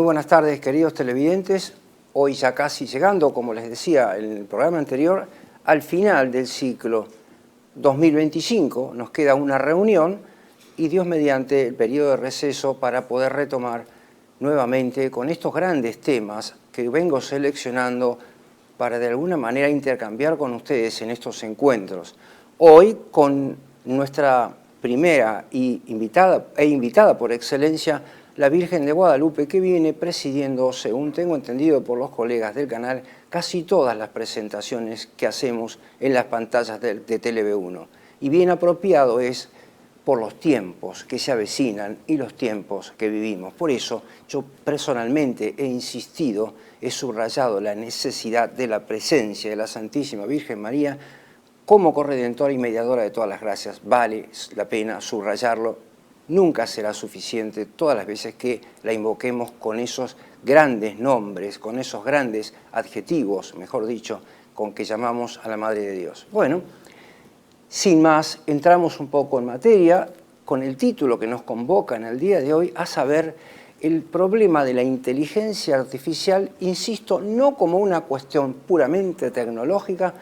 Muy buenas tardes, queridos televidentes. Hoy ya casi llegando, como les decía en el programa anterior, al final del ciclo 2025. Nos queda una reunión y Dios mediante el periodo de receso para poder retomar nuevamente con estos grandes temas que vengo seleccionando para de alguna manera intercambiar con ustedes en estos encuentros. Hoy con nuestra primera invitada por excelencia, la Virgen de Guadalupe, que viene presidiendo, según tengo entendido por los colegas del canal, casi todas las presentaciones que hacemos en las pantallas de TLV1. Y bien apropiado es por los tiempos que se avecinan y los tiempos que vivimos. Por eso yo personalmente he insistido, he subrayado la necesidad de la presencia de la Santísima Virgen María como corredentora y mediadora de todas las gracias. Vale la pena subrayarlo. Nunca será suficiente todas las veces que la invoquemos con esos grandes nombres, con esos grandes adjetivos, mejor dicho, con que llamamos a la Madre de Dios. Bueno, sin más, entramos un poco en materia con el título que nos convoca en el día de hoy, a saber, el problema de la inteligencia artificial, insisto, no como una cuestión puramente tecnológica,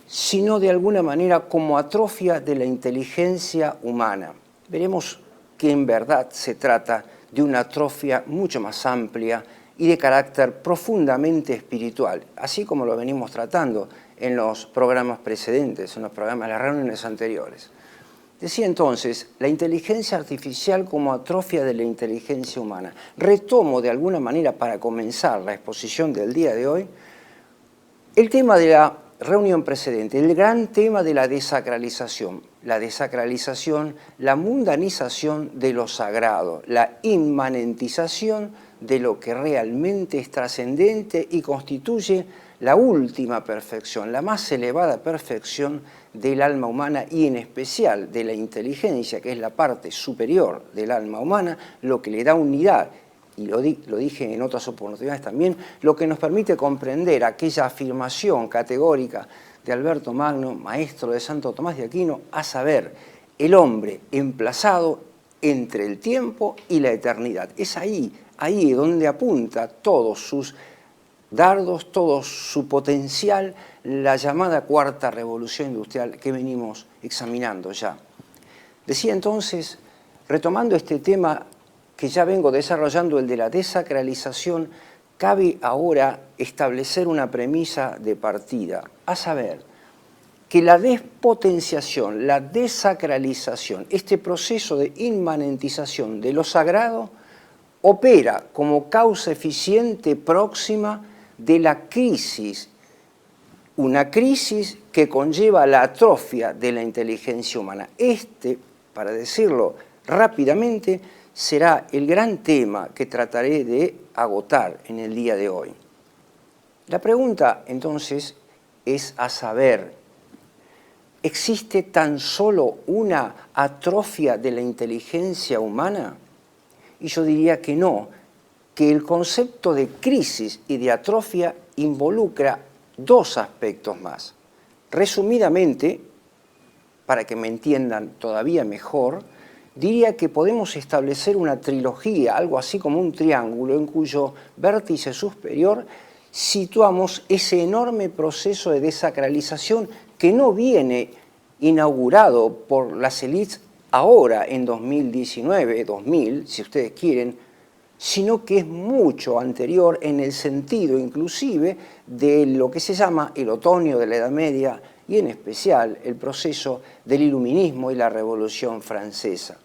sino de alguna manera como atrofia de la inteligencia humana. Veremos que en verdad se trata de una atrofia mucho más amplia y de carácter profundamente espiritual, así como lo venimos tratando en los programas precedentes, en los programas de las reuniones anteriores. Decía entonces, la inteligencia artificial como atrofia de la inteligencia humana. Retomo de alguna manera para comenzar la exposición del día de hoy el tema de la reunión precedente, el gran tema de la desacralización, la mundanización de lo sagrado, la inmanentización de lo que realmente es trascendente y constituye la última perfección, la más elevada perfección del alma humana y en especial de la inteligencia, que es la parte superior del alma humana, lo que le da unidad, y lo dije en otras oportunidades también, lo que nos permite comprender aquella afirmación categórica de Alberto Magno, maestro de Santo Tomás de Aquino, a saber, el hombre emplazado entre el tiempo y la eternidad. Es ahí donde apunta todos sus dardos, todo su potencial, la llamada cuarta revolución industrial que venimos examinando ya. Decía entonces, retomando este tema que ya vengo desarrollando, el de la desacralización, cabe ahora establecer una premisa de partida, a saber, que la despotenciación, la desacralización, este proceso de inmanentización de lo sagrado, opera como causa eficiente próxima de la crisis, una crisis que conlleva la atrofia de la inteligencia humana. Para decirlo rápidamente, será el gran tema que trataré de agotar en el día de hoy. La pregunta, entonces, es a saber, ¿existe tan solo una atrofia de la inteligencia humana? Y yo diría que no, que el concepto de crisis y de atrofia involucra dos aspectos más. Resumidamente, para que me entiendan todavía mejor, diría que podemos establecer una trilogía, algo así como un triángulo, en cuyo vértice superior situamos ese enorme proceso de desacralización que no viene inaugurado por las élites ahora en 2019, 2000, si ustedes quieren, sino que es mucho anterior en el sentido inclusive de lo que se llama el otoño de la Edad Media y en especial el proceso del iluminismo y la Revolución Francesa.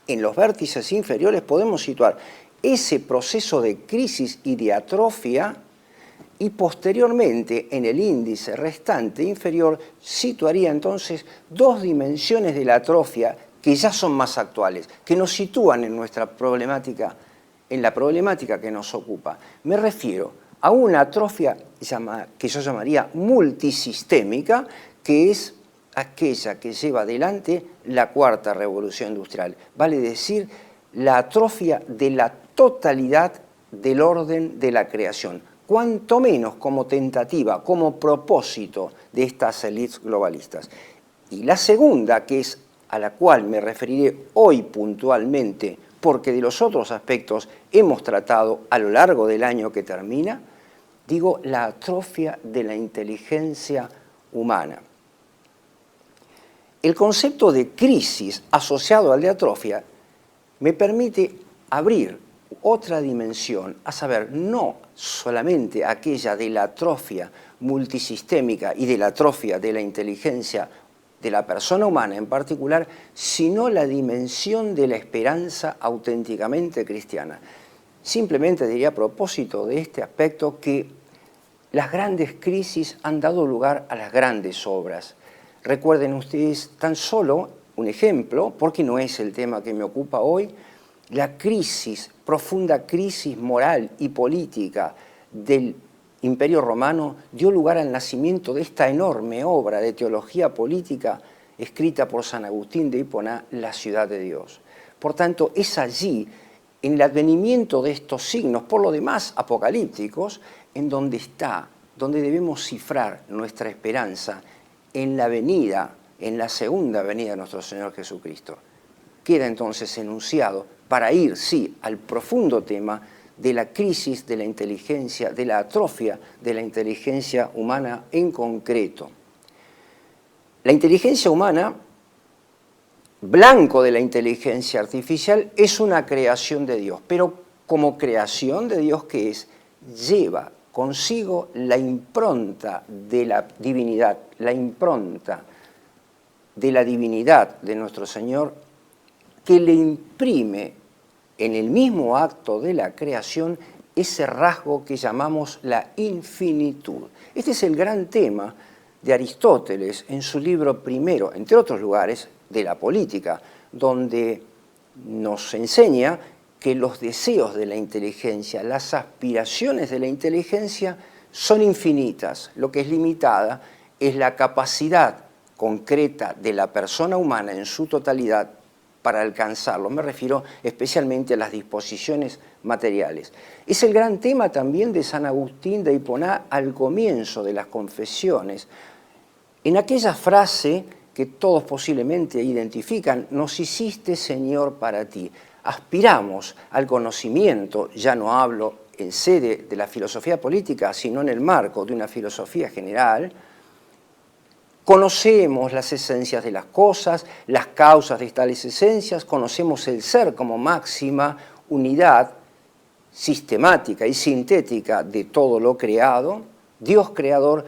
En los vértices inferiores podemos situar ese proceso de crisis y de atrofia y posteriormente en el índice restante inferior situaría entonces dos dimensiones de la atrofia que ya son más actuales, que nos sitúan en nuestra problemática, en la problemática que nos ocupa. Me refiero a una atrofia que yo llamaría multisistémica, que es aquella que lleva adelante la cuarta revolución industrial. Vale decir, la atrofia de la totalidad del orden de la creación, cuanto menos como tentativa, como propósito de estas élites globalistas. Y la segunda, que es a la cual me referiré hoy puntualmente porque de los otros aspectos hemos tratado a lo largo del año que termina, digo la atrofia de la inteligencia humana. El concepto de crisis asociado al de atrofia me permite abrir otra dimensión, a saber, no solamente aquella de la atrofia multisistémica y de la atrofia de la inteligencia de la persona humana en particular, sino la dimensión de la esperanza auténticamente cristiana. Simplemente diría a propósito de este aspecto que las grandes crisis han dado lugar a las grandes obras. Recuerden ustedes tan solo un ejemplo, porque no es el tema que me ocupa hoy, la crisis, profunda crisis moral y política del Imperio Romano dio lugar al nacimiento de esta enorme obra de teología política escrita por San Agustín de Hipona, La ciudad de Dios. Por tanto, es allí, en el advenimiento de estos signos, por lo demás apocalípticos, en donde está, donde debemos cifrar nuestra esperanza en la venida, en la segunda venida de nuestro Señor Jesucristo. Queda entonces enunciado para ir, sí, al profundo tema de la crisis de la inteligencia, de la atrofia de la inteligencia humana en concreto. La inteligencia humana, blanco de la inteligencia artificial, es una creación de Dios, pero como creación de Dios que es, lleva consigo la impronta de la divinidad, la impronta de la divinidad de nuestro Señor, que le imprime en el mismo acto de la creación ese rasgo que llamamos la infinitud. Este es el gran tema de Aristóteles en su libro primero, entre otros lugares, de la política, donde nos enseña que los deseos de la inteligencia, las aspiraciones de la inteligencia son infinitas. Lo que es limitada es la capacidad concreta de la persona humana en su totalidad para alcanzarlo. Me refiero especialmente a las disposiciones materiales. Es el gran tema también de San Agustín de Hipona al comienzo de las Confesiones. En aquella frase que todos posiblemente identifican, nos hiciste Señor para ti. Aspiramos al conocimiento, ya no hablo en sede de la filosofía política, sino en el marco de una filosofía general. Conocemos las esencias de las cosas, las causas de tales esencias, conocemos el ser como máxima unidad sistemática y sintética de todo lo creado, Dios creador,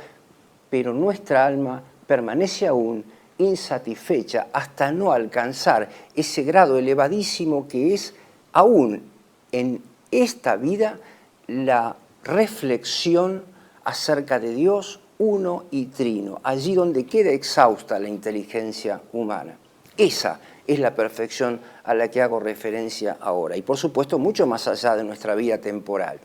pero nuestra alma permanece aún insatisfecha hasta no alcanzar ese grado elevadísimo que es aún en esta vida la reflexión acerca de Dios uno y trino, allí donde queda exhausta la inteligencia humana. Esa es la perfección a la que hago referencia ahora, y por supuesto mucho más allá de nuestra vida temporal.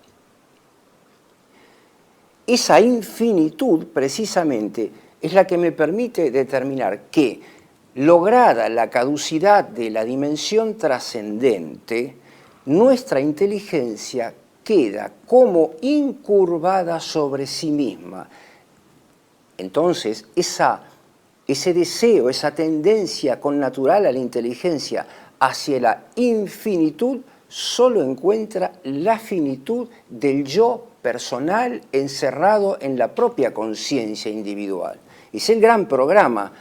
Esa infinitud, precisamente, es la que me permite determinar que, lograda la caducidad de la dimensión trascendente, nuestra inteligencia queda como incurvada sobre sí misma. Entonces, ese deseo, esa tendencia connatural a la inteligencia hacia la infinitud, solo encuentra la finitud del yo personal encerrado en la propia conciencia individual. Es el gran programa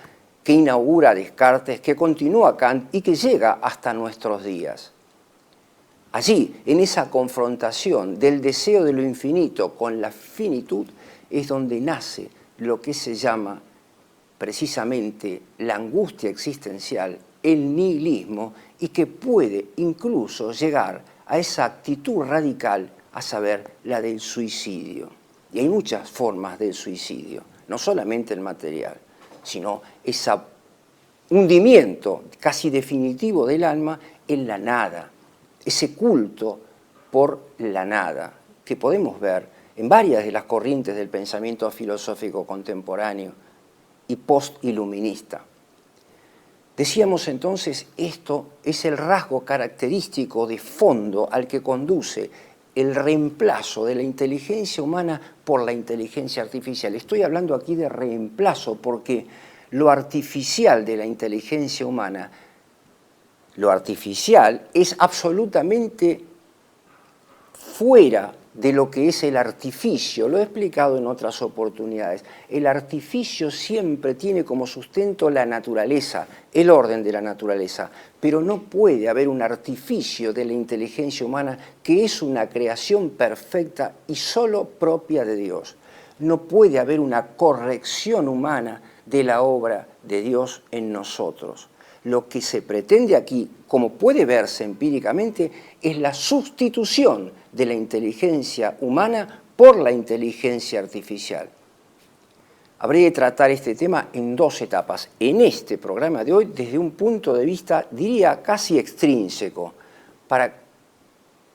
que inaugura Descartes, que continúa Kant y que llega hasta nuestros días. Allí, en esa confrontación del deseo de lo infinito con la finitud, es donde nace lo que se llama precisamente la angustia existencial, el nihilismo, y que puede incluso llegar a esa actitud radical, a saber, la del suicidio. Y hay muchas formas del suicidio, no solamente el material, sino ese hundimiento casi definitivo del alma en la nada, ese culto por la nada, que podemos ver en varias de las corrientes del pensamiento filosófico contemporáneo y post-iluminista. Decíamos entonces, esto es el rasgo característico de fondo al que conduce el reemplazo de la inteligencia humana por la inteligencia artificial. Estoy hablando aquí de reemplazo porque lo artificial de la inteligencia humana lo artificial es absolutamente fuera de lo que es el artificio. Lo he explicado en otras oportunidades. El artificio siempre tiene como sustento la naturaleza, el orden de la naturaleza, pero no puede haber un artificio de la inteligencia humana que es una creación perfecta y solo propia de Dios. No puede haber una corrección humana de la obra de Dios en nosotros. Lo que se pretende aquí, como puede verse empíricamente, es la sustitución de la inteligencia humana por la inteligencia artificial. Habría que tratar este tema en dos etapas. En este programa de hoy, desde un punto de vista, diría, casi extrínseco, para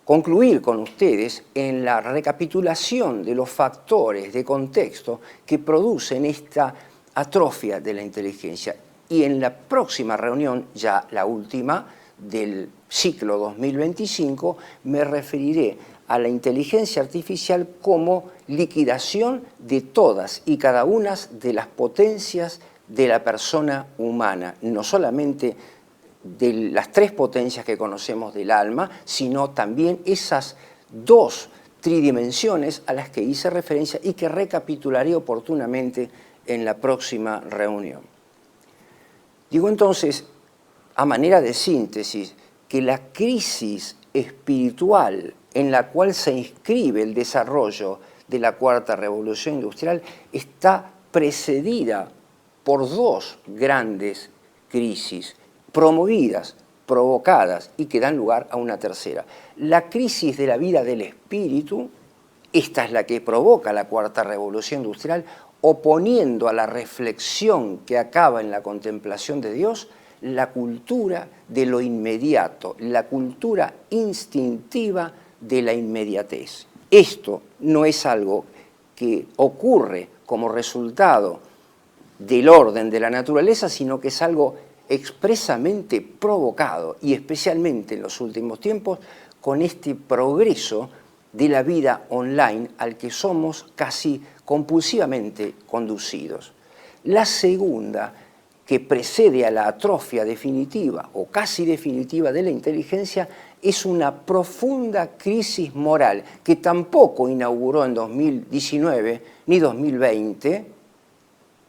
concluir con ustedes en la recapitulación de los factores de contexto que producen esta atrofia de la inteligencia. Y en la próxima reunión, ya la última del ciclo 2025, me referiré a la inteligencia artificial como liquidación de todas y cada una de las potencias de la persona humana, no solamente de las tres potencias que conocemos del alma, sino también esas dos tridimensiones a las que hice referencia y que recapitularé oportunamente en la próxima reunión. Digo entonces, a manera de síntesis, que la crisis espiritual en la cual se inscribe el desarrollo de la cuarta revolución industrial está precedida por dos grandes crisis promovidas, provocadas y que dan lugar a una tercera. La crisis de la vida del espíritu, esta es la que provoca la cuarta revolución industrial, oponiendo a la reflexión que acaba en la contemplación de Dios, la cultura de lo inmediato, la cultura instintiva de la inmediatez. Esto no es algo que ocurre como resultado del orden de la naturaleza, sino que es algo expresamente provocado, y especialmente en los últimos tiempos, con este progreso de la vida online al que somos casi compulsivamente conducidos. La segunda, que precede a la atrofia definitiva o casi definitiva de la inteligencia, es una profunda crisis moral que tampoco inauguró en 2019 ni 2020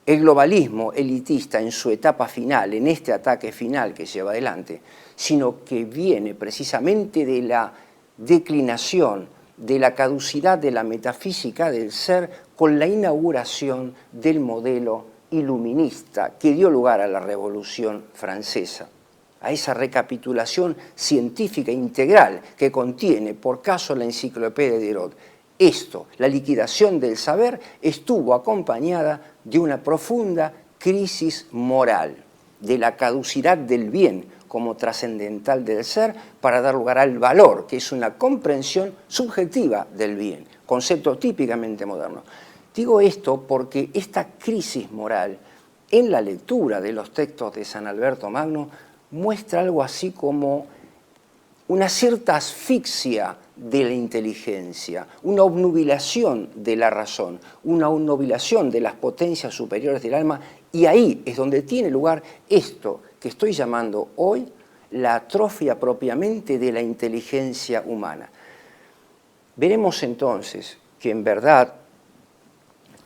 el globalismo elitista en su etapa final, en este ataque final que lleva adelante, sino que viene precisamente de la declinación, de la caducidad de la metafísica del ser con la inauguración del modelo iluminista que dio lugar a la Revolución Francesa, a esa recapitulación científica integral que contiene, por caso, la enciclopedia de Diderot. Esto, la liquidación del saber, estuvo acompañada de una profunda crisis moral, de la caducidad del bien como trascendental del ser para dar lugar al valor, que es una comprensión subjetiva del bien, concepto típicamente moderno. Digo esto porque esta crisis moral, en la lectura de los textos de San Alberto Magno, muestra algo así como una cierta asfixia de la inteligencia, una obnubilación de la razón, una obnubilación de las potencias superiores del alma, y ahí es donde tiene lugar esto que estoy llamando hoy la atrofia propiamente de la inteligencia humana. Veremos entonces que en verdad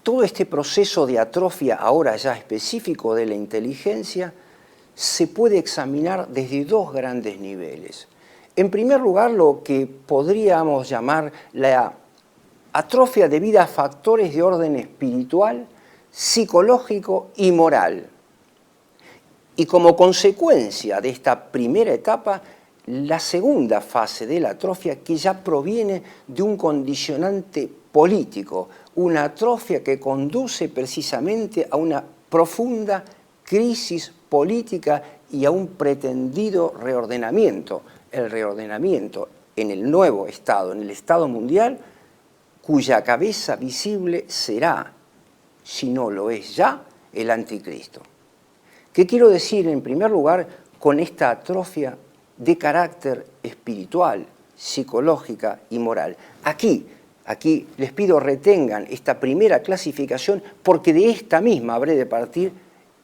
todo este proceso de atrofia ahora ya específico de la inteligencia se puede examinar desde dos grandes niveles. En primer lugar, lo que podríamos llamar la atrofia debida a factores de orden espiritual, psicológico y moral. Y como consecuencia de esta primera etapa, la segunda fase de la atrofia, que ya proviene de un condicionante político, una atrofia que conduce precisamente a una profunda crisis política y a un pretendido reordenamiento, el reordenamiento en el nuevo Estado, en el Estado mundial, cuya cabeza visible será, si no lo es ya, el anticristo. ¿Qué quiero decir en primer lugar con esta atrofia de carácter espiritual, psicológica y moral? Aquí les pido retengan esta primera clasificación porque de esta misma habré de partir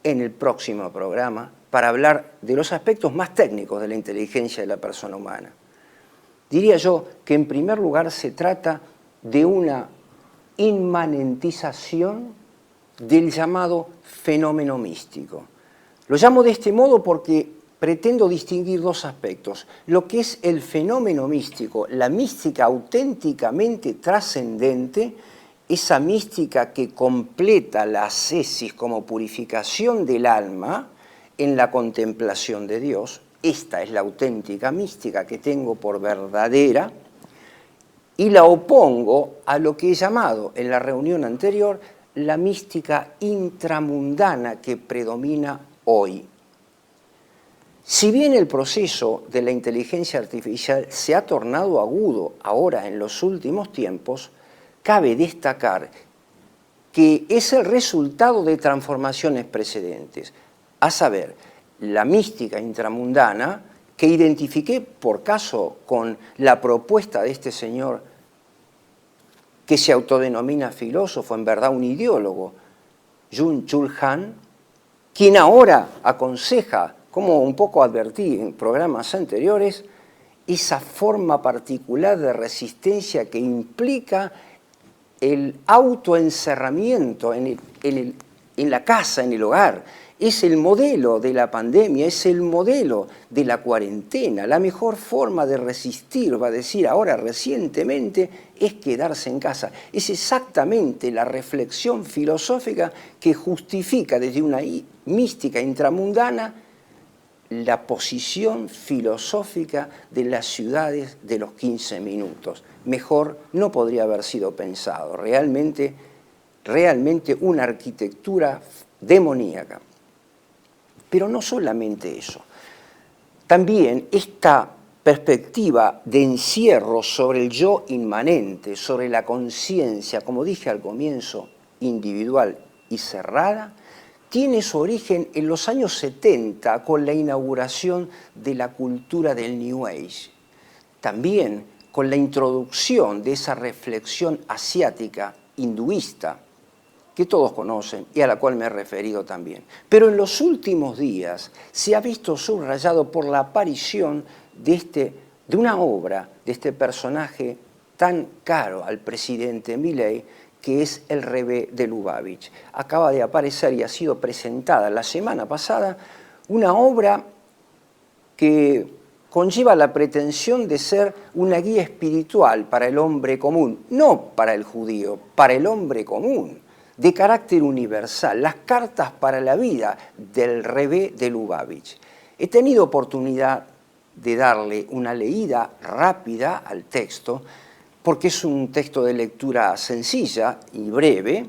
en el próximo programa para hablar de los aspectos más técnicos de la inteligencia de la persona humana. Diría yo que en primer lugar se trata de una inmanentización del llamado fenómeno místico. Lo llamo de este modo porque pretendo distinguir dos aspectos. Lo que es el fenómeno místico, la mística auténticamente trascendente, esa mística que completa la ascesis como purificación del alma en la contemplación de Dios. Esta es la auténtica mística que tengo por verdadera y la opongo a lo que he llamado en la reunión anterior la mística intramundana que predomina hoy. Si bien el proceso de la inteligencia artificial se ha tornado agudo ahora en los últimos tiempos, cabe destacar que es el resultado de transformaciones precedentes, a saber, la mística intramundana que identifiqué por caso con la propuesta de este señor que se autodenomina filósofo, en verdad un ideólogo, Byung-Chul Han, quien ahora aconseja, como un poco advertí en programas anteriores, esa forma particular de resistencia que implica el autoencerramiento en la casa, en el hogar. Es el modelo de la pandemia, es el modelo de la cuarentena. La mejor forma de resistir, va a decir ahora recientemente, es quedarse en casa. Es exactamente la reflexión filosófica que justifica desde una mística intramundana la posición filosófica de las ciudades de los 15 minutos. Mejor no podría haber sido pensado. Realmente una arquitectura demoníaca. Pero no solamente eso. También esta perspectiva de encierro sobre el yo inmanente, sobre la conciencia, como dije al comienzo, individual y cerrada, tiene su origen en los años 70 con la inauguración de la cultura del New Age. También con la introducción de esa reflexión asiática hinduista que todos conocen y a la cual me he referido también. Pero en los últimos días se ha visto subrayado por la aparición de una obra de este personaje tan caro al presidente Milei, que es El Rebé de Lubavitch. Acaba de aparecer y ha sido presentada la semana pasada una obra que conlleva la pretensión de ser una guía espiritual para el hombre común, no para el judío, para el hombre común, de carácter universal, las cartas para la vida del Rebé de Lubavitch. He tenido oportunidad de darle una leída rápida al texto, porque es un texto de lectura sencilla y breve,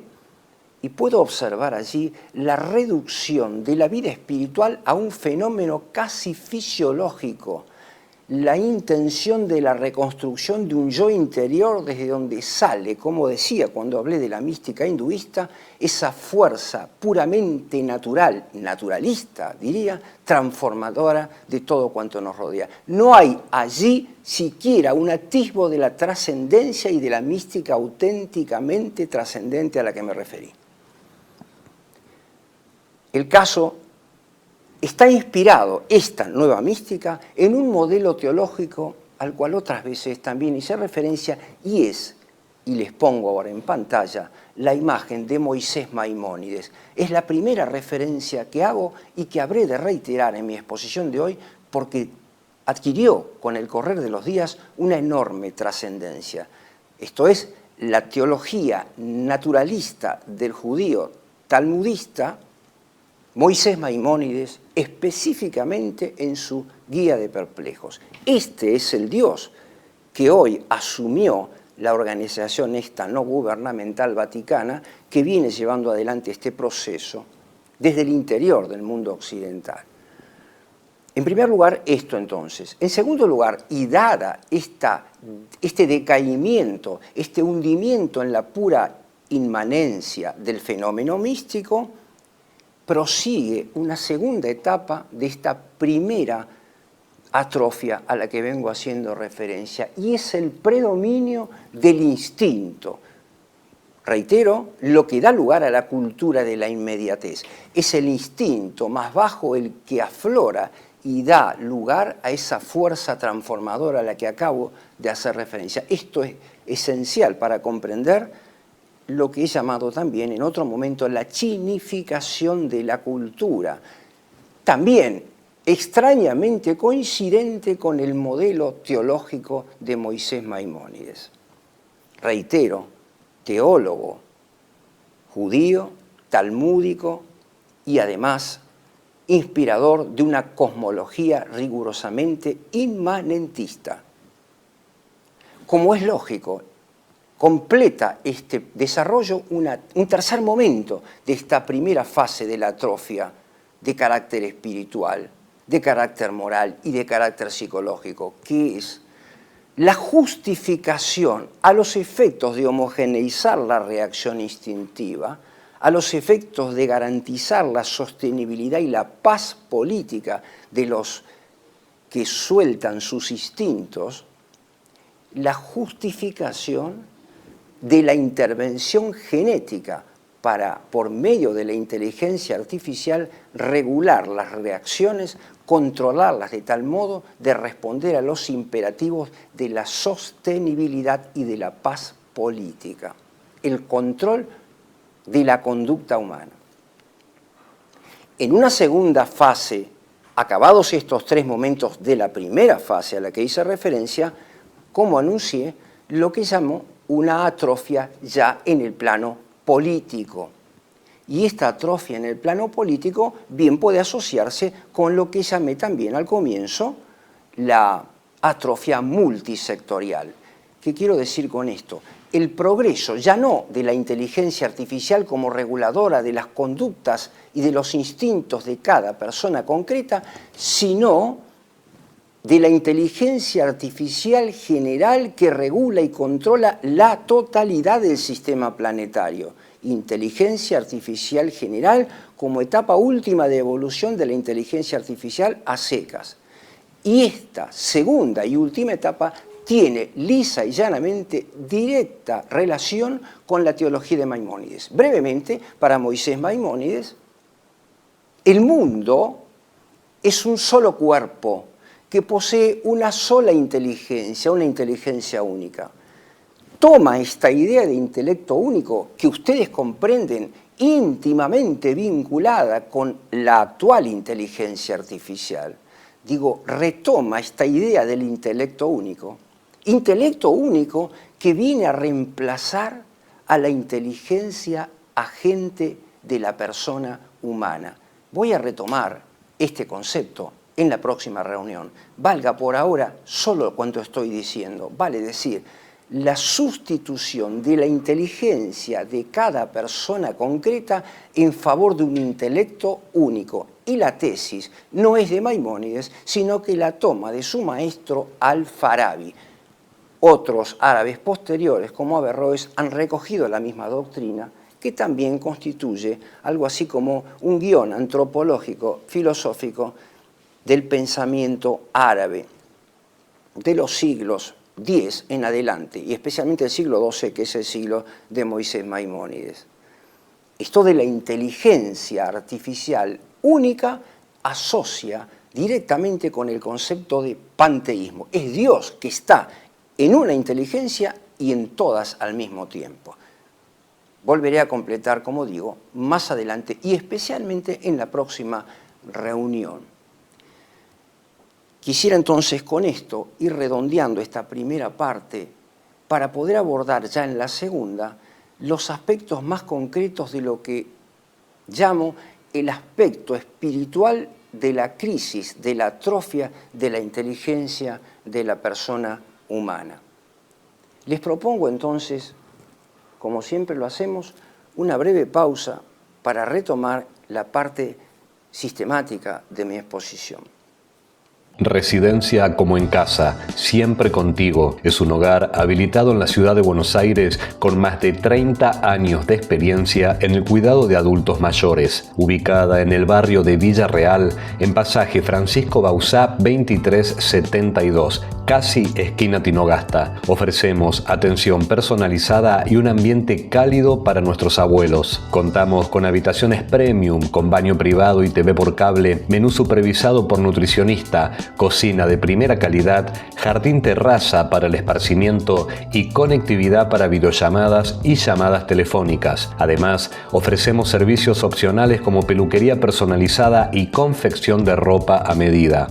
y puedo observar allí la reducción de la vida espiritual a un fenómeno casi fisiológico, la intención de la reconstrucción de un yo interior desde donde sale, como decía cuando hablé de la mística hinduista, esa fuerza puramente natural, naturalista, diría, transformadora de todo cuanto nos rodea. No hay allí siquiera un atisbo de la trascendencia y de la mística auténticamente trascendente a la que me referí. El caso está inspirado, esta nueva mística, en un modelo teológico al cual otras veces también hice referencia y les pongo ahora en pantalla, la imagen de Moisés Maimónides. Es la primera referencia que hago y que habré de reiterar en mi exposición de hoy porque adquirió con el correr de los días una enorme trascendencia. Esto es, la teología naturalista del judío talmudista, Moisés Maimónides, específicamente en su Guía de Perplejos. Este es el Dios que hoy asumió la organización esta no gubernamental vaticana que viene llevando adelante este proceso desde el interior del mundo occidental. En primer lugar, esto entonces. En segundo lugar, y dada este decaimiento, este hundimiento en la pura inmanencia del fenómeno místico, prosigue una segunda etapa de esta primera atrofia a la que vengo haciendo referencia, y es el predominio del instinto. reitero, lo que da lugar a la cultura de la inmediatez. Es el instinto más bajo el que aflora y da lugar a esa fuerza transformadora a la que acabo de hacer referencia. Esto es esencial para comprender lo que he llamado también en otro momento la chinificación de la cultura. También extrañamente coincidente con el modelo teológico de Moisés Maimónides. Reitero, teólogo judío, talmúdico y además inspirador de una cosmología rigurosamente inmanentista. Como es lógico, completa este desarrollo un tercer momento de esta primera fase de la atrofia de carácter espiritual, de carácter moral y de carácter psicológico, que es la justificación a los efectos de homogeneizar la reacción instintiva, a los efectos de garantizar la sostenibilidad y la paz política de los que sueltan sus instintos, la justificación de la intervención genética para, por medio de la inteligencia artificial, regular las reacciones, controlarlas de tal modo de responder a los imperativos de la sostenibilidad y de la paz política, el control de la conducta humana. En una segunda fase, acabados estos tres momentos de la primera fase a la que hice referencia, como anuncié, lo que llamo una atrofia ya en el plano político. Y esta atrofia en el plano político bien puede asociarse con lo que llamé también al comienzo la atrofia multisectorial. ¿Qué quiero decir con esto? El progreso ya no de la inteligencia artificial como reguladora de las conductas y de los instintos de cada persona concreta, sino de la inteligencia artificial general que regula y controla la totalidad del sistema planetario. Inteligencia artificial general como etapa última de evolución de la inteligencia artificial a secas. Y esta segunda y última etapa tiene lisa y llanamente directa relación con la teología de Maimónides. Brevemente, para Moisés Maimónides, el mundo es un solo cuerpo que posee una sola inteligencia, una inteligencia única. Toma esta idea de intelecto único, que ustedes comprenden íntimamente vinculada con la actual inteligencia artificial. Digo, retoma esta idea del intelecto único que viene a reemplazar a la inteligencia agente de la persona humana. Voy a retomar este concepto en la próxima reunión. Valga por ahora solo cuanto estoy diciendo, vale decir, la sustitución de la inteligencia de cada persona concreta en favor de un intelecto único. Y la tesis no es de Maimónides, sino que la toma de su maestro Al-Farabi. Otros árabes posteriores, como Averroes, han recogido la misma doctrina, que también constituye algo así como un guión antropológico, filosófico, del pensamiento árabe de los siglos X en adelante, y especialmente el siglo XII, que es el siglo de Moisés Maimónides. Esto de la inteligencia artificial única asocia directamente con el concepto de panteísmo. Es Dios que está en una inteligencia y en todas al mismo tiempo. Volveré a completar, como digo, más adelante y especialmente en la próxima reunión. Quisiera entonces con esto ir redondeando esta primera parte para poder abordar ya en la segunda los aspectos más concretos de lo que llamo el aspecto espiritual de la crisis, de la atrofia de la inteligencia de la persona humana. Les propongo entonces, como siempre lo hacemos, una breve pausa para retomar la parte sistemática de mi exposición. Residencia como en casa, siempre contigo. Es un hogar habilitado en la ciudad de Buenos Aires con más de 30 años de experiencia en el cuidado de adultos mayores. Ubicada en el barrio de Villa Real, en pasaje Francisco Bauzá 2372, casi esquina Tinogasta. Ofrecemos atención personalizada y un ambiente cálido para nuestros abuelos. Contamos con habitaciones premium, con baño privado y TV por cable, menú supervisado por nutricionista, cocina de primera calidad, jardín terraza para el esparcimiento y conectividad para videollamadas y llamadas telefónicas. Además, ofrecemos servicios opcionales como peluquería personalizada y confección de ropa a medida.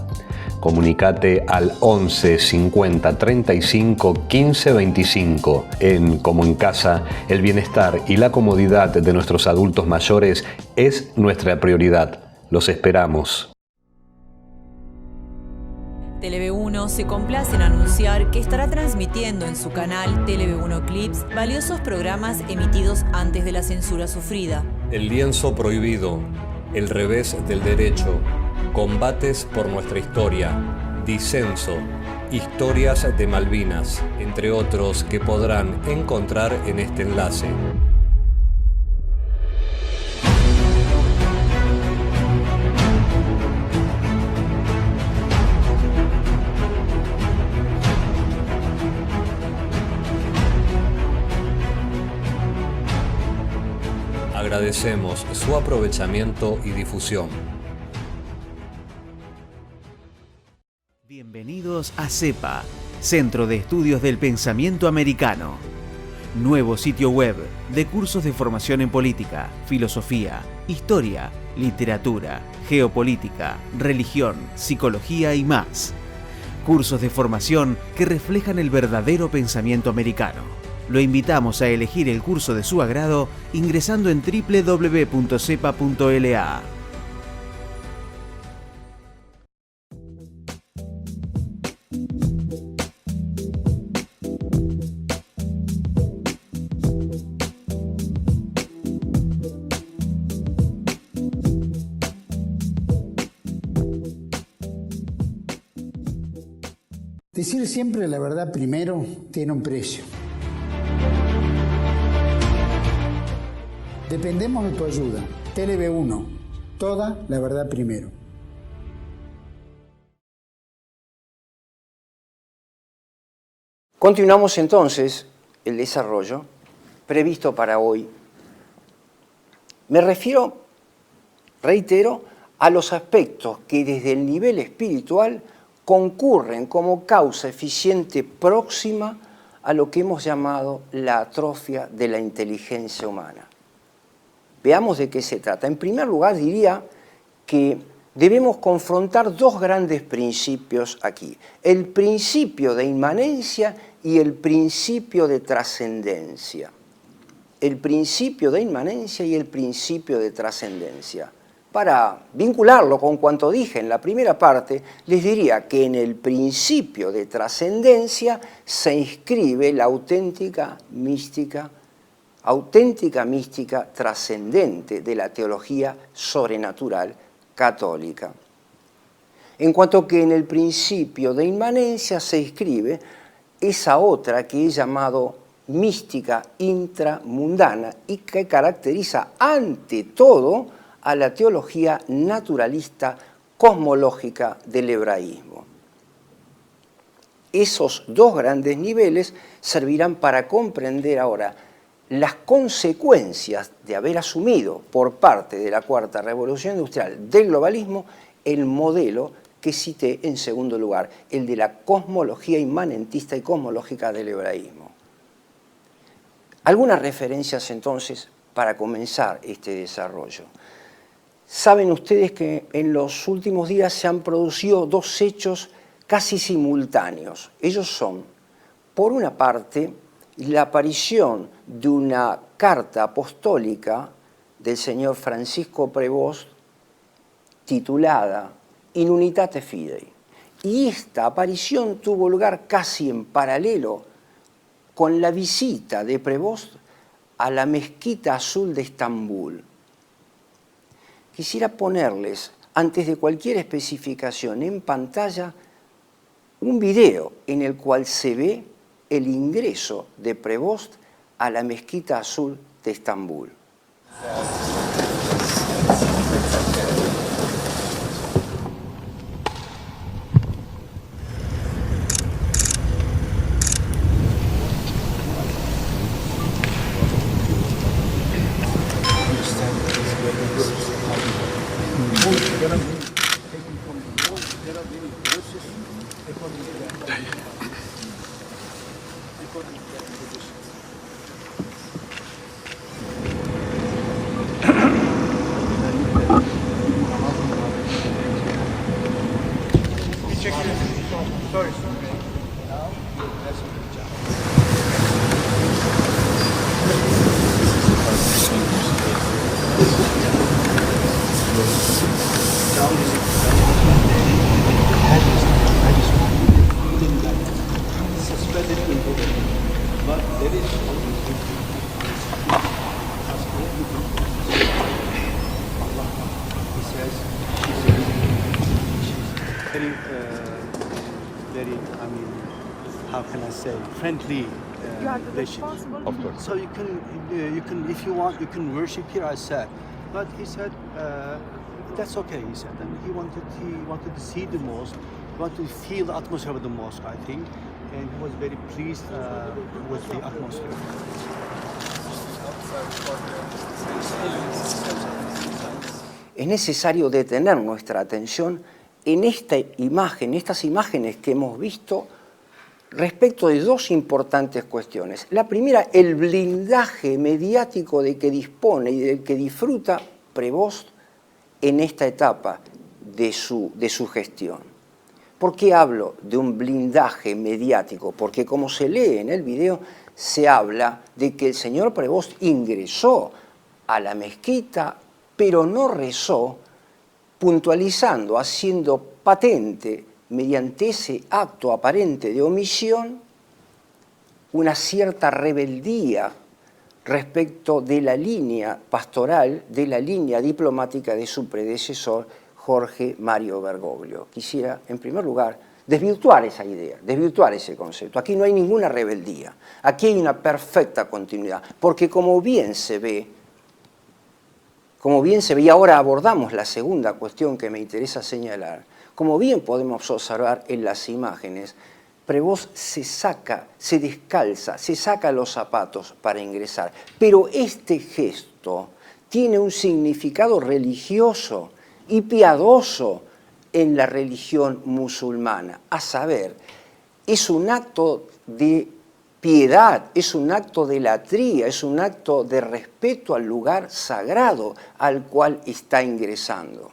Comunicate al 11 50 35 15 25. En Como en Casa, el bienestar y la comodidad de nuestros adultos mayores es nuestra prioridad. Los esperamos. Tele-V1 se complace en anunciar que estará transmitiendo en su canal Tele-V1 Clips valiosos programas emitidos antes de la censura sufrida. El lienzo prohibido, El revés del derecho, Combates por nuestra historia, Disenso, Historias de Malvinas, entre otros que podrán encontrar en este enlace. Agradecemos su aprovechamiento y difusión. Bienvenidos a CEPA, Centro de Estudios del Pensamiento Americano. Nuevo sitio web de cursos de formación en política, filosofía, historia, literatura, geopolítica, religión, psicología y más. Cursos de formación que reflejan el verdadero pensamiento americano. Lo invitamos a elegir el curso de su agrado ingresando en www.cepa.la. Decir siempre la verdad primero tiene un precio. Dependemos de tu ayuda. Tele-V1, toda la verdad primero. Continuamos entonces el desarrollo previsto para hoy. Me refiero, reitero, a los aspectos que desde el nivel espiritual concurren como causa eficiente próxima a lo que hemos llamado la atrofia de la inteligencia humana. Veamos de qué se trata. En primer lugar, diría que debemos confrontar dos grandes principios aquí. El principio de inmanencia y el principio de trascendencia. El principio de inmanencia y el principio de trascendencia. Para vincularlo con cuanto dije en la primera parte, les diría que en el principio de trascendencia se inscribe la auténtica mística trascendente de la teología sobrenatural católica. En cuanto que en el principio de inmanencia se inscribe esa otra que he llamado mística intramundana y que caracteriza ante todo a la teología naturalista cosmológica del hebraísmo. Esos dos grandes niveles servirán para comprender ahora las consecuencias de haber asumido por parte de la Cuarta Revolución Industrial del globalismo el modelo que cité en segundo lugar, el de la cosmología inmanentista y cosmológica del hebraísmo. Algunas referencias entonces para comenzar este desarrollo. Saben ustedes que en los últimos días se han producido dos hechos casi simultáneos. Ellos son, por una parte, la aparición de una carta apostólica del señor Francisco Prevost titulada In Unitate Fidei. Y esta aparición tuvo lugar casi en paralelo con la visita de Prevost a la Mezquita Azul de Estambul. Quisiera ponerles antes de cualquier especificación en pantalla, un video en el cual se ve el ingreso de Prevost a la Mezquita Azul de Estambul. Friendly relationship. Of course. So you can, if you want, you can worship here. I said, but he said that's okay. He said, and he wanted to see the mosque, wanted to feel the atmosphere of the mosque, I think, and he was very pleased with the atmosphere. Es necesario detener nuestra atención en esta imagen, estas imágenes que hemos visto respecto de dos importantes cuestiones. La primera, el blindaje mediático de que dispone y del que disfruta Prevost en esta etapa de su gestión. ¿Por qué hablo de un blindaje mediático? Porque como se lee en el video, se habla de que el señor Prevost ingresó a la mezquita, pero no rezó, puntualizando, haciendo patente mediante ese acto aparente de omisión, una cierta rebeldía respecto de la línea pastoral, de la línea diplomática de su predecesor, Jorge Mario Bergoglio. Quisiera, en primer lugar, desvirtuar esa idea, desvirtuar ese concepto. Aquí no hay ninguna rebeldía, aquí hay una perfecta continuidad, porque como bien se ve, y ahora abordamos la segunda cuestión que me interesa señalar, como bien podemos observar en las imágenes, Prevost se descalza, se saca los zapatos para ingresar. Pero este gesto tiene un significado religioso y piadoso en la religión musulmana. A saber, es un acto de piedad, es un acto de latría, es un acto de respeto al lugar sagrado al cual está ingresando.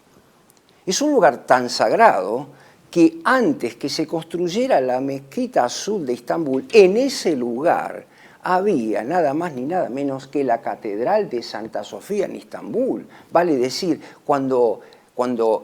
Es un lugar tan sagrado que antes que se construyera la Mezquita Azul de Estambul, en ese lugar había nada más ni nada menos que la Catedral de Santa Sofía en Estambul. Vale decir, cuando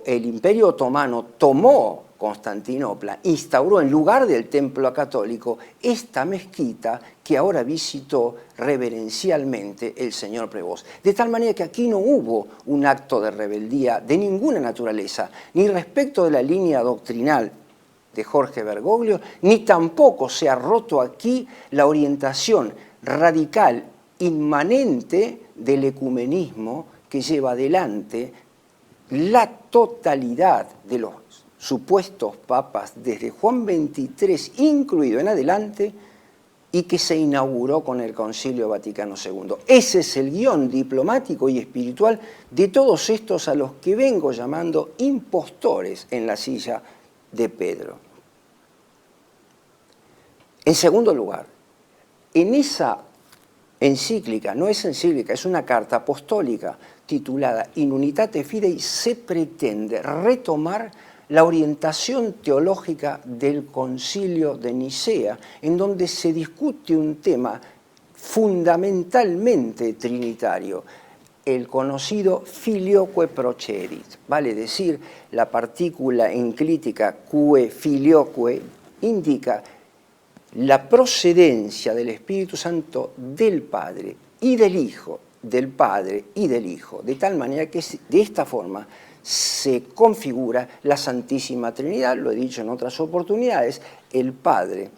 el Imperio Otomano tomó Constantinopla, instauró en lugar del templo católico esta mezquita que ahora visitó reverencialmente el señor Prevost. De tal manera que aquí no hubo un acto de rebeldía de ninguna naturaleza, ni respecto de la línea doctrinal de Jorge Bergoglio, ni tampoco se ha roto aquí la orientación radical, inmanente del ecumenismo que lleva adelante la totalidad de los supuestos papas desde Juan XXIII incluido en adelante y que se inauguró con el Concilio Vaticano II. Ese es el guión diplomático y espiritual de todos estos a los que vengo llamando impostores en la silla de Pedro. En segundo lugar, en esa encíclica, no es encíclica, es una carta apostólica titulada In Unitate Fidei, se pretende retomar la orientación teológica del Concilio de Nicea, en donde se discute un tema fundamentalmente trinitario, el conocido filioque procerit, vale decir, la partícula enclítica que filioque indica la procedencia del Espíritu Santo del Padre y del Hijo, del Padre y del Hijo, de tal manera que de esta forma se configura la Santísima Trinidad, lo he dicho en otras oportunidades, el Padre,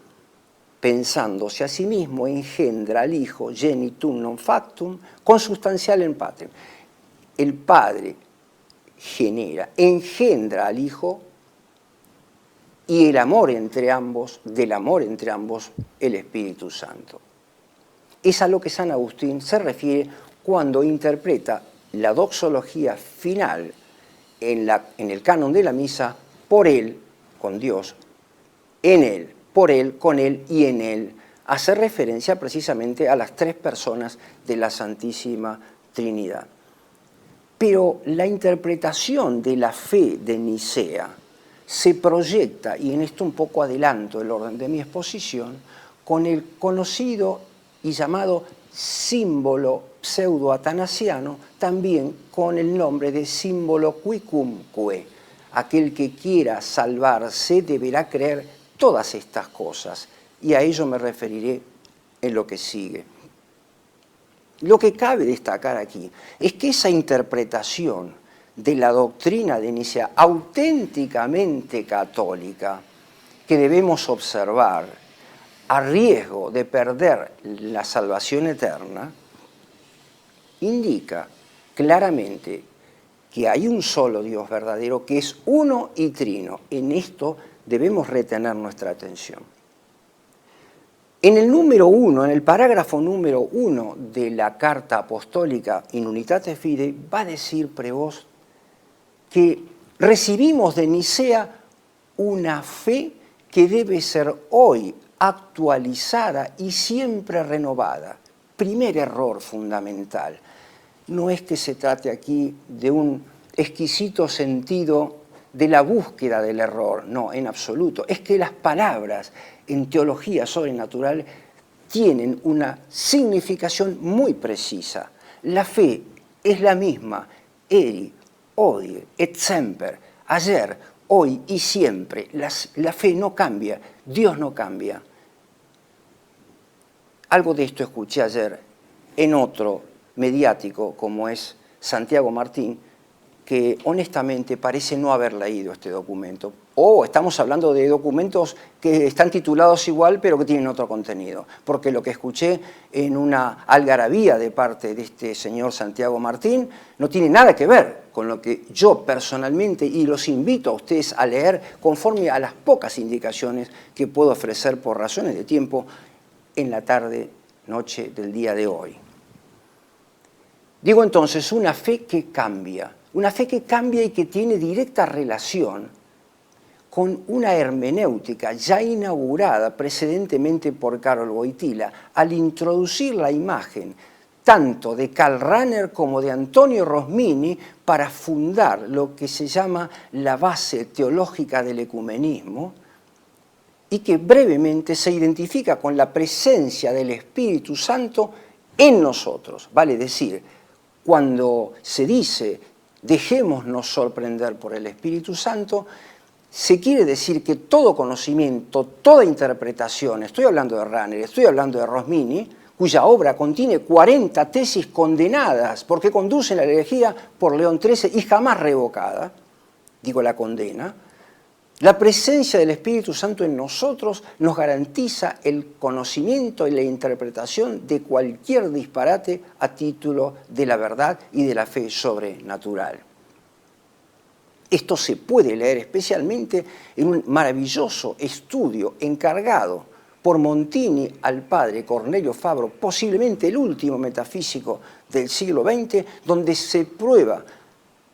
pensándose a sí mismo, engendra al Hijo, genitum non factum, consustancial en patrem. El Padre genera, engendra al Hijo, y el amor entre ambos, del amor entre ambos, el Espíritu Santo. Es a lo que San Agustín se refiere cuando interpreta la doxología final en el canon de la misa, por Él, con Dios, en Él, por Él, con Él y en Él. Hace referencia precisamente a las tres personas de la Santísima Trinidad. Pero la interpretación de la fe de Nicea se proyecta, y en esto un poco adelanto el orden de mi exposición, con el conocido y llamado símbolo pseudo-atanasiano, también con el nombre de símbolo quicumque. Aquel que quiera salvarse deberá creer todas estas cosas, y a ello me referiré en lo que sigue. Lo que cabe destacar aquí es que esa interpretación de la doctrina de Nicea auténticamente católica, que debemos observar a riesgo de perder la salvación eterna, indica claramente que hay un solo Dios verdadero, que es uno y trino. En esto debemos retener nuestra atención. En el número 1, en el parágrafo número 1 de la Carta Apostólica In Unitate Fidei, va a decir Prevost que recibimos de Nicea una fe que debe ser hoy actualizada y siempre renovada. Primer error fundamental. No es que se trate aquí de un exquisito sentido de la búsqueda del error, no, en absoluto. Es que las palabras en teología sobrenatural tienen una significación muy precisa. La fe es la misma, eri, hodie, et semper, ayer, hoy y siempre. La fe no cambia, Dios no cambia. Algo de esto escuché ayer en otro mediático como es Santiago Martín, que honestamente parece no haber leído este documento. O estamos hablando de documentos que están titulados igual pero que tienen otro contenido. Porque lo que escuché en una algarabía de parte de este señor Santiago Martín no tiene nada que ver con lo que yo personalmente, y los invito a ustedes a leer conforme a las pocas indicaciones que puedo ofrecer por razones de tiempo en la tarde, noche del día de hoy. Digo entonces, una fe que cambia y que tiene directa relación con una hermenéutica ya inaugurada precedentemente por Karol Wojtyla al introducir la imagen tanto de Karl Rahner como de Antonio Rosmini para fundar lo que se llama la base teológica del ecumenismo, y que brevemente se identifica con la presencia del Espíritu Santo en nosotros. Vale decir, cuando se dice dejémonos sorprender por el Espíritu Santo, se quiere decir que todo conocimiento, toda interpretación, estoy hablando de Rahner, estoy hablando de Rosmini, cuya obra contiene 40 tesis condenadas porque conducen a la herejía por León XIII y jamás revocada, digo la condena. La presencia del Espíritu Santo en nosotros nos garantiza el conocimiento y la interpretación de cualquier disparate a título de la verdad y de la fe sobrenatural. Esto se puede leer especialmente en un maravilloso estudio encargado por Montini al padre Cornelio Fabro, posiblemente el último metafísico del siglo XX, donde se prueba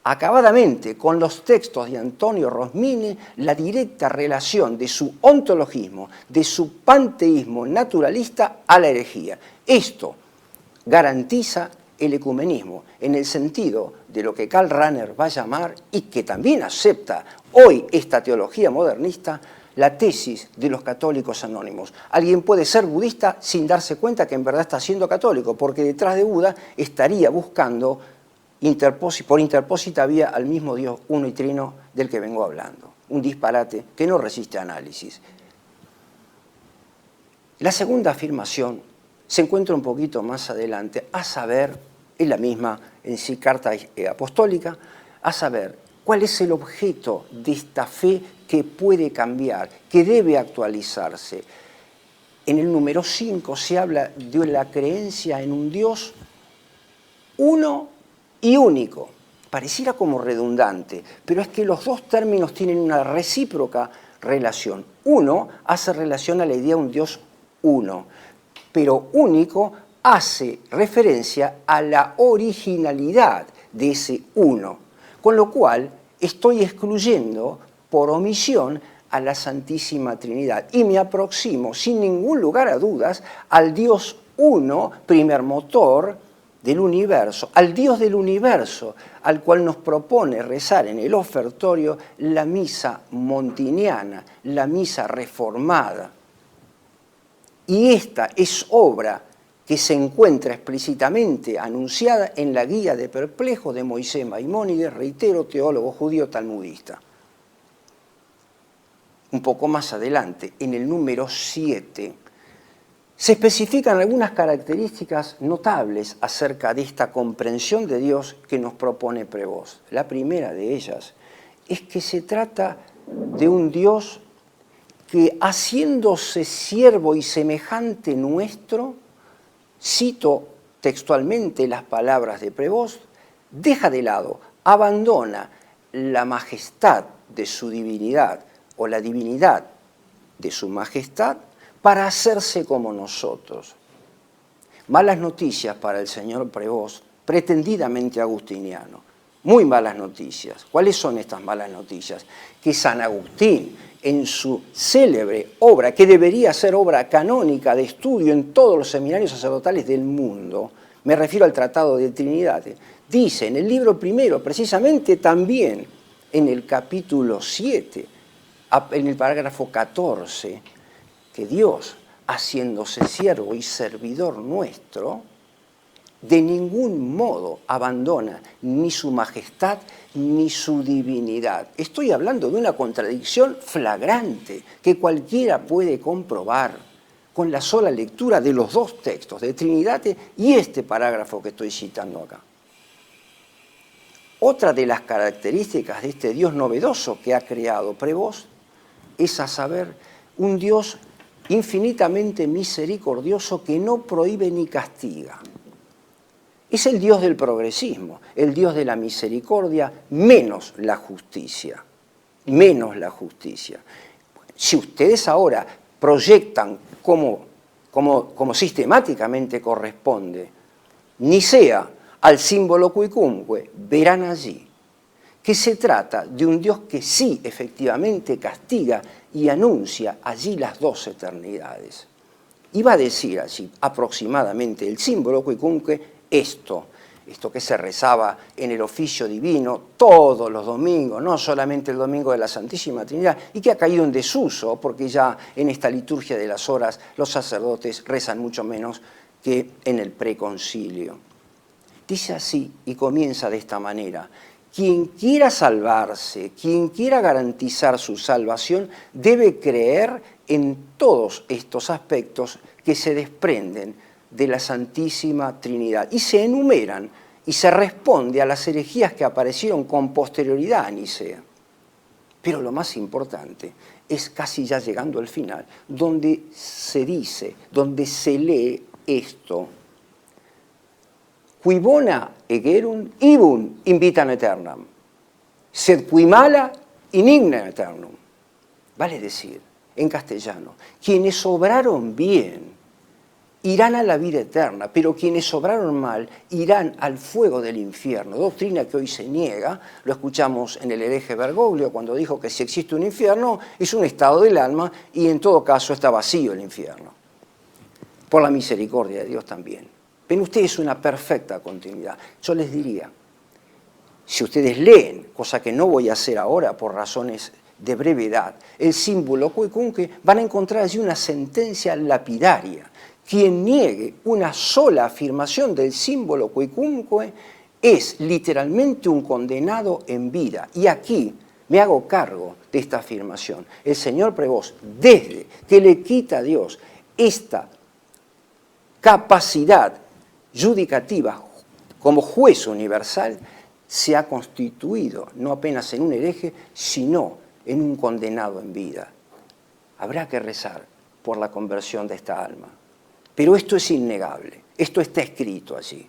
acabadamente con los textos de Antonio Rosmini la directa relación de su ontologismo, de su panteísmo naturalista a la herejía. Esto garantiza el ecumenismo en el sentido de lo que Karl Rahner va a llamar, y que también acepta hoy esta teología modernista, la tesis de los católicos anónimos. Alguien puede ser budista sin darse cuenta que en verdad está siendo católico, porque detrás de Buda estaría buscando por interpósita vía al mismo Dios uno y trino del que vengo hablando. Un disparate que no resiste análisis. La segunda afirmación se encuentra un poquito más adelante, a saber, es la misma en sí carta apostólica, a saber ¿Cuál es el objeto de esta fe que puede cambiar, que debe actualizarse? En el número 5 se habla de la creencia en un Dios uno y único. Pareciera como redundante, pero es que los dos términos tienen una recíproca relación. Uno hace relación a la idea de un Dios uno, pero único hace referencia a la originalidad de ese uno, con lo cual estoy excluyendo por omisión a la Santísima Trinidad y me aproximo sin ningún lugar a dudas al Dios uno, primer motor del universo, al Dios del universo, al cual nos propone rezar en el ofertorio la misa montiniana, la misa reformada. Y esta es obra que se encuentra explícitamente anunciada en la Guía de Perplejos de Moisés Maimónides, reitero, teólogo judío talmudista. Un poco más adelante, en el número 7, se especifican algunas características notables acerca de esta comprensión de Dios que nos propone Prevost. La primera de ellas es que se trata de un Dios que, haciéndose siervo y semejante nuestro, cito textualmente las palabras de Prevost, deja de lado, abandona la majestad de su divinidad o la divinidad de su majestad para hacerse como nosotros. Malas noticias para el señor Prevost, pretendidamente agustiniano. Muy malas noticias. ¿Cuáles son estas malas noticias? Que San Agustín, en su célebre obra, que debería ser obra canónica de estudio en todos los seminarios sacerdotales del mundo, me refiero al Tratado de Trinidad, dice en el libro primero, precisamente también en el capítulo 7, en el parágrafo 14, que Dios, haciéndose siervo y servidor nuestro, de ningún modo abandona ni su majestad ni su divinidad. Estoy hablando de una contradicción flagrante que cualquiera puede comprobar con la sola lectura de los dos textos de Trinitate y este parágrafo que estoy citando acá. Otra de las características de este Dios novedoso que ha creado Prevost es, a saber, un Dios infinitamente misericordioso que no prohíbe ni castiga. Es el Dios del progresismo, el Dios de la misericordia, menos la justicia. Menos la justicia. Si ustedes ahora proyectan como sistemáticamente corresponde, Nicea al símbolo cuicumque, verán allí que se trata de un Dios que sí efectivamente castiga y anuncia allí las dos eternidades. Y va a decir allí aproximadamente el símbolo cuicumque esto que se rezaba en el oficio divino todos los domingos, no solamente el domingo de la Santísima Trinidad, y que ha caído en desuso porque ya en esta liturgia de las horas los sacerdotes rezan mucho menos que en el preconcilio. Dice así y comienza de esta manera: quien quiera salvarse, quien quiera garantizar su salvación, debe creer en todos estos aspectos que se desprenden de la Santísima Trinidad y se enumeran y se responde a las herejías que aparecieron con posterioridad a Nicea. Pero lo más importante es casi ya llegando al final, donde se dice, donde se lee esto: qui bona egerum ibum invitam aeternam, sed qui mala in ignem aeternum. Vale decir, en castellano, quienes obraron bien irán a la vida eterna, pero quienes obraron mal irán al fuego del infierno. Doctrina que hoy se niega, lo escuchamos en el hereje Bergoglio cuando dijo que si existe un infierno es un estado del alma y en todo caso está vacío el infierno. Por la misericordia de Dios también. Ven ustedes una perfecta continuidad. Yo les diría, si ustedes leen, cosa que no voy a hacer ahora por razones de brevedad, el símbolo cuicunque, van a encontrar allí una sentencia lapidaria. Quien niegue una sola afirmación del símbolo cuicunque es literalmente un condenado en vida. Y aquí me hago cargo de esta afirmación. El señor Prevost, desde que le quita a Dios esta capacidad judicativa como juez universal, se ha constituido no apenas en un hereje, sino en un condenado en vida. Habrá que rezar por la conversión de esta alma. Pero esto es innegable, esto está escrito allí.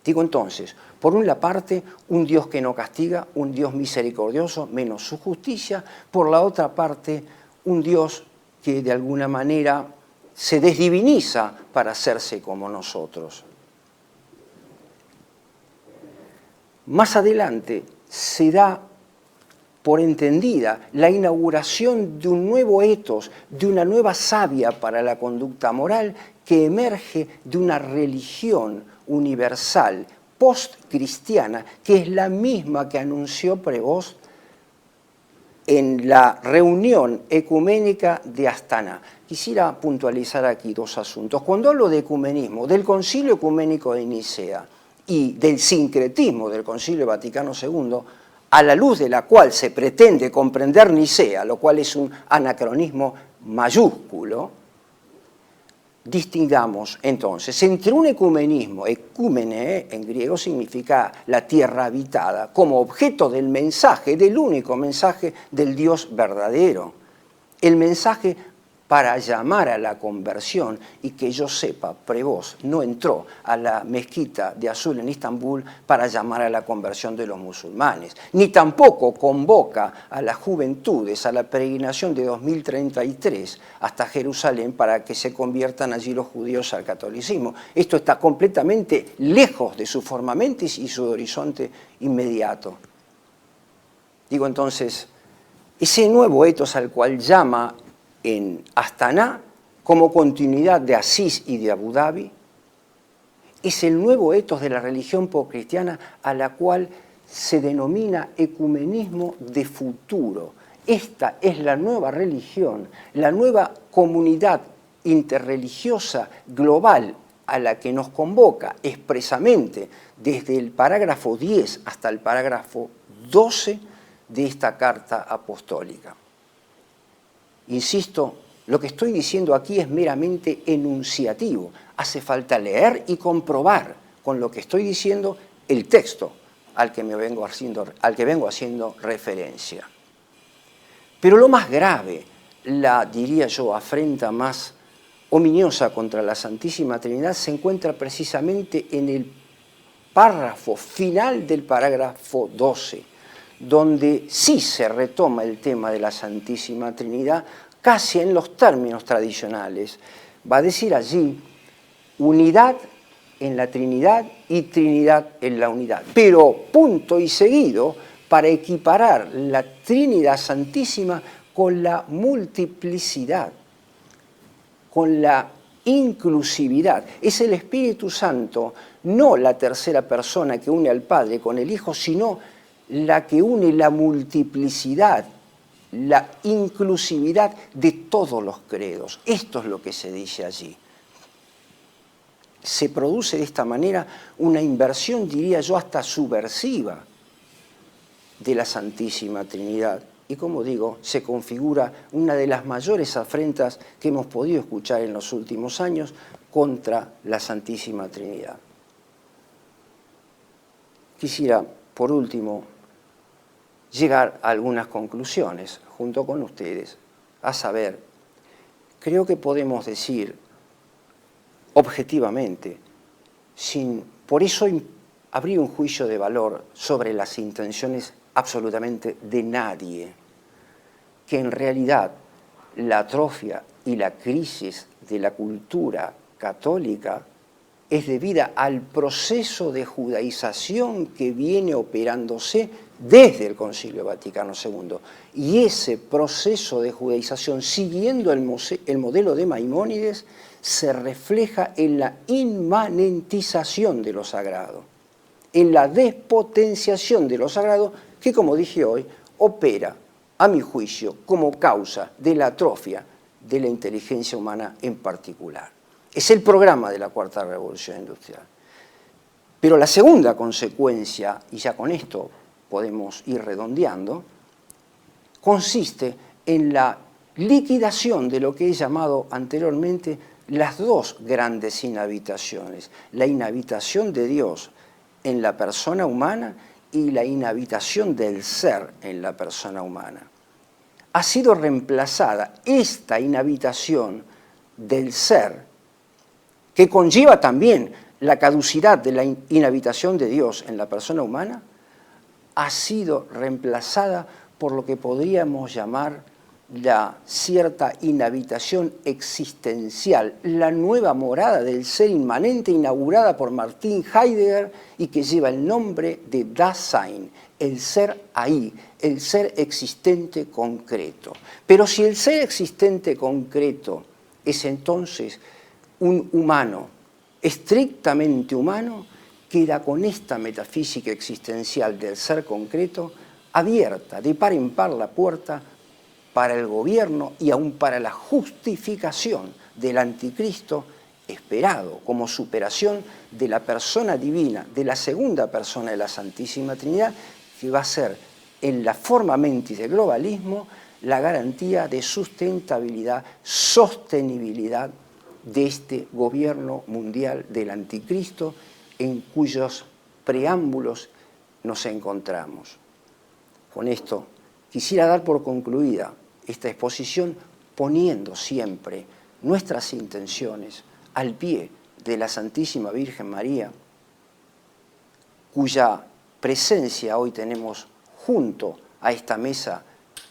Digo entonces, por una parte, un Dios que no castiga, un Dios misericordioso, menos su justicia; por la otra parte, un Dios que de alguna manera se desdiviniza para hacerse como nosotros. Más adelante se da por entendida la inauguración de un nuevo etos, de una nueva savia para la conducta moral que emerge de una religión universal, post-cristiana, que es la misma que anunció Prevost en la reunión ecuménica de Astana. Quisiera puntualizar aquí dos asuntos. Cuando hablo de ecumenismo, del Concilio Ecuménico de Nicea y del sincretismo del Concilio Vaticano II, a la luz de la cual se pretende comprender Nicea, lo cual es un anacronismo mayúsculo, distingamos entonces entre un ecumenismo, ecúmene en griego significa la tierra habitada, como objeto del mensaje, del único mensaje del Dios verdadero, el mensaje para llamar a la conversión, y que yo sepa, Prevost no entró a la mezquita de Azul en Estambul para llamar a la conversión de los musulmanes, ni tampoco convoca a las juventudes a la peregrinación de 2033 hasta Jerusalén para que se conviertan allí los judíos al catolicismo. Esto está completamente lejos de su forma mentis y su horizonte inmediato. Digo entonces, ese nuevo etos al cual llama en Astana, como continuidad de Asís y de Abu Dhabi, es el nuevo etos de la religión post-cristiana a la cual se denomina ecumenismo de futuro. Esta es la nueva religión, la nueva comunidad interreligiosa global a la que nos convoca expresamente desde el parágrafo 10 hasta el parágrafo 12 de esta carta apostólica. Insisto, lo que estoy diciendo aquí es meramente enunciativo. Hace falta leer y comprobar con lo que estoy diciendo el texto al que vengo haciendo referencia. Pero lo más grave, la, diría yo, afrenta más ominiosa contra la Santísima Trinidad, se encuentra precisamente en el párrafo final del parágrafo 12, donde sí se retoma el tema de la Santísima Trinidad, casi en los términos tradicionales. Va a decir allí unidad en la Trinidad y Trinidad en la unidad. Pero punto y seguido, para equiparar la Trinidad Santísima con la multiplicidad, con la inclusividad. Es el Espíritu Santo, no la tercera persona que une al Padre con el Hijo, sino la que une la multiplicidad, la inclusividad de todos los credos. Esto es lo que se dice allí. Se produce de esta manera una inversión, diría yo, hasta subversiva de la Santísima Trinidad. Y como digo, se configura una de las mayores afrentas que hemos podido escuchar en los últimos años contra la Santísima Trinidad. Quisiera, por último, llegar a algunas conclusiones junto con ustedes, a saber, creo que podemos decir objetivamente, sin por eso abrir un juicio de valor sobre las intenciones absolutamente de nadie, que en realidad la atrofia y la crisis de la cultura católica es debida al proceso de judaización que viene operándose desde el Concilio Vaticano II. Y ese proceso de judaización, siguiendo el modelo de Maimónides, se refleja en la inmanentización de lo sagrado, en la despotenciación de lo sagrado que, como dije hoy, opera, a mi juicio, como causa de la atrofia de la inteligencia humana en particular. Es el programa de la Cuarta Revolución Industrial. Pero la segunda consecuencia, y ya con esto podemos ir redondeando, consiste en la liquidación de lo que he llamado anteriormente las dos grandes inhabitaciones. La inhabitación de Dios en la persona humana y la inhabitación del ser en la persona humana. Ha sido reemplazada esta inhabitación del ser, que conlleva también la caducidad de la inhabitación de Dios en la persona humana, ha sido reemplazada por lo que podríamos llamar la cierta inhabitación existencial, la nueva morada del ser inmanente inaugurada por Martin Heidegger y que lleva el nombre de Dasein, el ser ahí, el ser existente concreto. Pero si el ser existente concreto es entonces un humano, estrictamente humano, queda con esta metafísica existencial del ser concreto abierta, de par en par la puerta para el gobierno y aún para la justificación del anticristo esperado como superación de la persona divina, de la segunda persona de la Santísima Trinidad, que va a ser en la forma mentis del globalismo la garantía de sustentabilidad, sostenibilidad de este gobierno mundial del anticristo en cuyos preámbulos nos encontramos. Con esto quisiera dar por concluida esta exposición poniendo siempre nuestras intenciones al pie de la Santísima Virgen María, cuya presencia hoy tenemos junto a esta mesa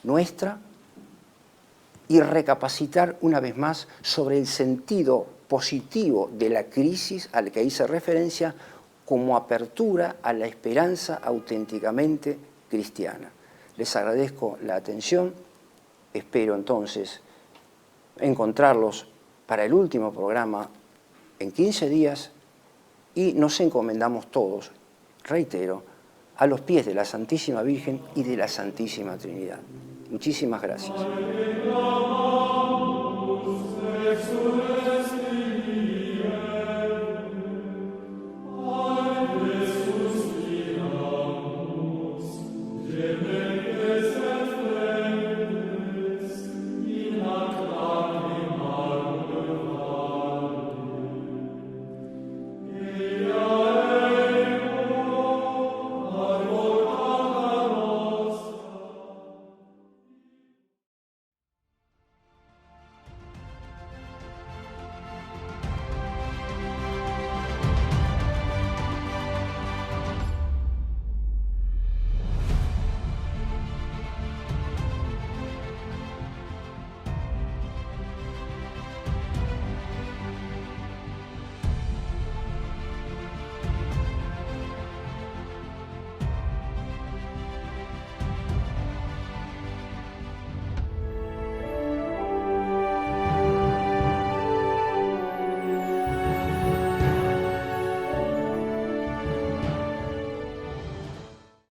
nuestra, y recapacitar una vez más sobre el sentido positivo de la crisis al que hice referencia como apertura a la esperanza auténticamente cristiana. Les agradezco la atención, espero entonces encontrarlos para el último programa en 15 días y nos encomendamos todos, reitero, a los pies de la Santísima Virgen y de la Santísima Trinidad. Muchísimas gracias.